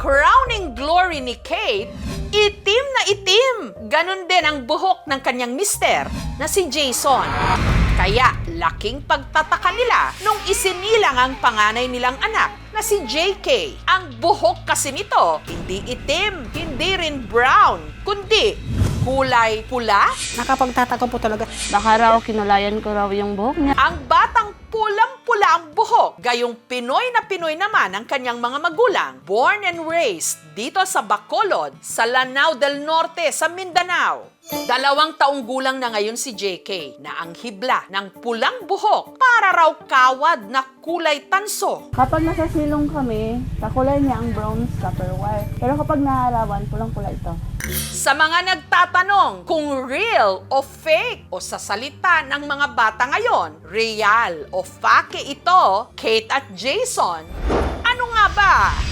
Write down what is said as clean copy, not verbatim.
crowning glory ni Kate, itim na itim. Ganon din ang buhok ng kanyang mister na si Jason. Kaya laking pagtataka nila nung isinilang ang panganay nilang anak na si JK. Ang buhok kasi nito, hindi itim, hindi rin brown, kundi kulay pula. Nakapagtataka po talaga. Baka raw kinulayan ko raw yung buhok niya. Ang batang pulang-pula ang buhok, gayong Pinoy naman ang kanyang mga magulang. Born and raised dito sa Bacolod, sa Lanao del Norte, sa Mindanao. 2 taong gulang na ngayon si JK na ang hibla ng pulang buhok para raw kawad na kulay tanso. Kapag nasa silong kami, kakulay niya ang brown copper wire. Pero kapag naarawan, pulang-pula ito. Sa mga nagtatanong kung real o fake o sa salita ng mga bata ngayon, real o fake ito, Kate at Jason, ano nga ba